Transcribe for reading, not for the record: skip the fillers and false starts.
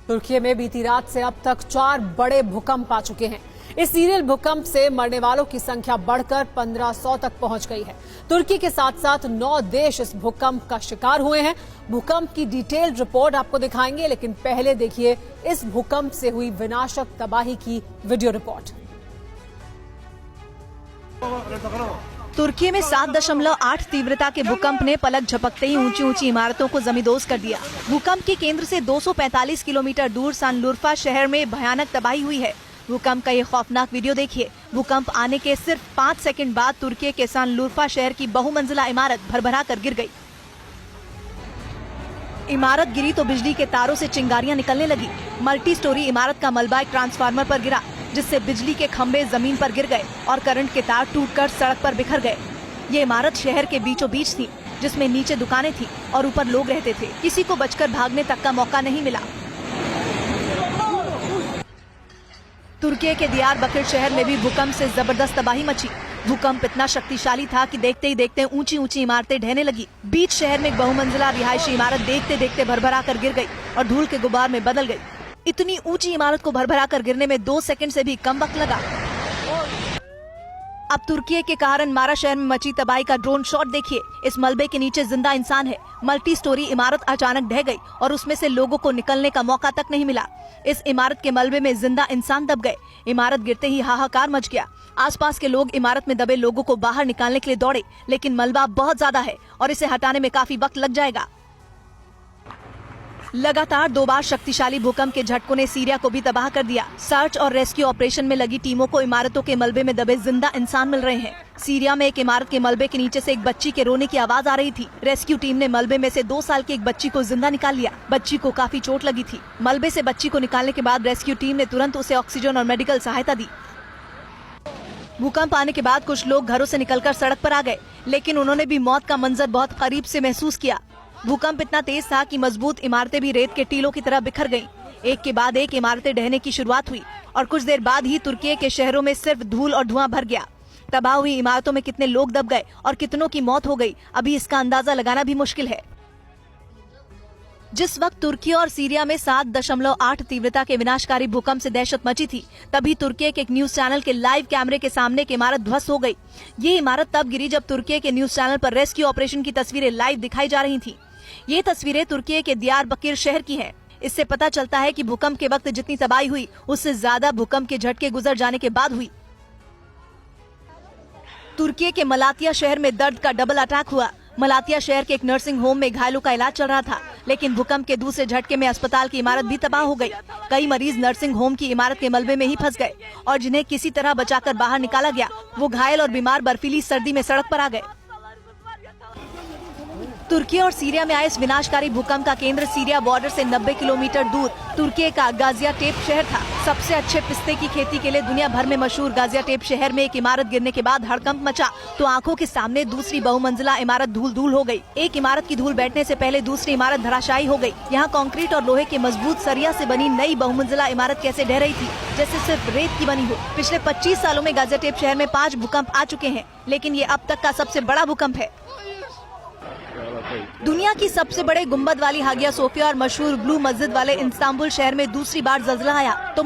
तुर्की में बीती रात से अब तक 4 बड़े भूकंप आ चुके हैं। इस सीरियल भूकंप से मरने वालों की संख्या बढ़कर 1500 तक पहुंच गई है। तुर्की के साथ साथ 9 देश इस भूकंप का शिकार हुए हैं। भूकंप की डिटेल्ड रिपोर्ट आपको दिखाएंगे, लेकिन पहले देखिए इस भूकंप से हुई विनाशक तबाही की वीडियो रिपोर्ट। तुर्की में 7.8 तीव्रता के भूकंप ने पलक झपकते ही ऊंची ऊंची इमारतों को जमींदोज कर दिया। भूकंप के केंद्र से 245 किलोमीटर दूर शानलुरफा शहर में भयानक तबाही हुई है। भूकंप का ये खौफनाक वीडियो देखिए। भूकंप आने के सिर्फ 5 सेकंड बाद तुर्की के शानलुरफा शहर की बहुमंजिला इमारत भरभरा कर गिर गई। इमारत गिरी तो बिजली के तारों से चिंगारियां निकलने लगी। मल्टी स्टोरी इमारत का मलबा एक ट्रांसफार्मर पर गिरा, जिससे बिजली के खंभे जमीन पर गिर गए और करंट के तार टूटकर सड़क पर बिखर गए। ये इमारत शहर के बीचों बीच थी, जिसमें नीचे दुकानें थी और ऊपर लोग रहते थे। किसी को बचकर भागने तक का मौका नहीं मिला। तुर्की के दियारबकर शहर में भी भूकंप से जबरदस्त तबाही मची। भूकंप इतना शक्तिशाली था कि देखते ही देखते ऊंची ऊंची इमारतें ढहने लगी। बीच शहर में एक बहुमंजिला रिहायशी इमारत देखते देखते भरभरा कर गिर गई और धूल के गुबार में बदल गई। इतनी ऊंची इमारत को भरभरा कर गिरने में 2 सेकंड से भी कम वक्त लगा। अब तुर्की के कारण मारा शहर में मची तबाही का ड्रोन शॉट देखिए। इस मलबे के नीचे जिंदा इंसान है। मल्टी स्टोरी इमारत अचानक ढह गई और उसमें से लोगों को निकलने का मौका तक नहीं मिला। इस इमारत के मलबे में जिंदा इंसान दब गए। इमारत गिरते ही हाहाकार मच गया। आसपास के लोग इमारत में दबे लोगों को बाहर निकालने के लिए दौड़े, लेकिन मलबा बहुत ज्यादा है और इसे हटाने में काफी वक्त लग जाएगा। लगातार 2 बार शक्तिशाली भूकंप के झटकों ने सीरिया को भी तबाह कर दिया। सर्च और रेस्क्यू ऑपरेशन में लगी टीमों को इमारतों के मलबे में दबे जिंदा इंसान मिल रहे हैं। सीरिया में एक इमारत के मलबे के नीचे से एक बच्ची के रोने की आवाज आ रही थी। रेस्क्यू टीम ने मलबे में से 2 साल की एक बच्ची को जिंदा निकाल लिया। बच्ची को काफी चोट लगी थी। मलबे से बच्ची को निकालने के बाद रेस्क्यू टीम ने तुरंत उसे ऑक्सीजन और मेडिकल सहायता दी। भूकंप आने के बाद कुछ लोग घरों से निकलकर सड़क पर आ गए, लेकिन उन्होंने भी मौत का मंजर बहुत करीब से महसूस किया। भूकंप इतना तेज था कि मजबूत इमारतें भी रेत के टीलों की तरह बिखर गईं। एक के बाद एक इमारतें ढहने की शुरुआत हुई और कुछ देर बाद ही तुर्की के शहरों में सिर्फ धूल और धुआं भर गया। तबाह हुई इमारतों में कितने लोग दब गए और कितनों की मौत हो गई, अभी इसका अंदाजा लगाना भी मुश्किल है। जिस वक्त तुर्की और सीरिया में 7.8 तीव्रता के विनाशकारी भूकंप से दहशत मची थी, तभी तुर्की के एक न्यूज चैनल के लाइव कैमरे के सामने एक इमारत ध्वस्त हो गई। ये इमारत तब गिरी जब तुर्की के न्यूज चैनल पर रेस्क्यू ऑपरेशन की तस्वीरें लाइव दिखाई जा रही थी। ये तस्वीरें तुर्की के दियारबकर शहर की हैं। इससे पता चलता है कि भूकंप के वक्त जितनी तबाही हुई, उससे ज्यादा भूकंप के झटके गुजर जाने के बाद हुई। तुर्की के मलातिया शहर में दर्द का डबल अटैक हुआ। मलातिया शहर के एक नर्सिंग होम में घायलों का इलाज चल रहा था, लेकिन भूकंप के दूसरे झटके में अस्पताल की इमारत भी तबाह हो गई। कई मरीज नर्सिंग होम की इमारत के मलबे में ही फंस गए और जिन्हें किसी तरह बचाकर बाहर निकाला गया, वो घायल और बीमार बर्फीली सर्दी में सड़क पर आ गए। तुर्की और सीरिया में आए इस विनाशकारी भूकंप का केंद्र सीरिया बॉर्डर से 90 किलोमीटर दूर तुर्की का गाजियाटेप शहर था। सबसे अच्छे पिस्ते की खेती के लिए दुनिया भर में मशहूर गाजियाटेप शहर में एक इमारत गिरने के बाद हड़कंप मचा तो आंखों के सामने दूसरी बहुमंजिला इमारत धूल धूल हो गई। एक इमारत की धूल बैठने से पहले दूसरी इमारत धराशायी हो गई। यहाँ कंक्रीट और लोहे के मजबूत सरिया से बनी नई बहुमंजिला इमारत कैसे ढह रही थी, जैसे सिर्फ रेत की बनी हो। पिछले 25 सालों में गाजियाटेप शहर में 5 भूकंप आ चुके हैं, लेकिन ये अब तक का सबसे बड़ा भूकंप है। दुनिया की सबसे बड़े गुंबद वाली हागिया सोफिया और मशहूर ब्लू मस्जिद वाले इस्तांबुल शहर में दूसरी बार जल्जला आया तो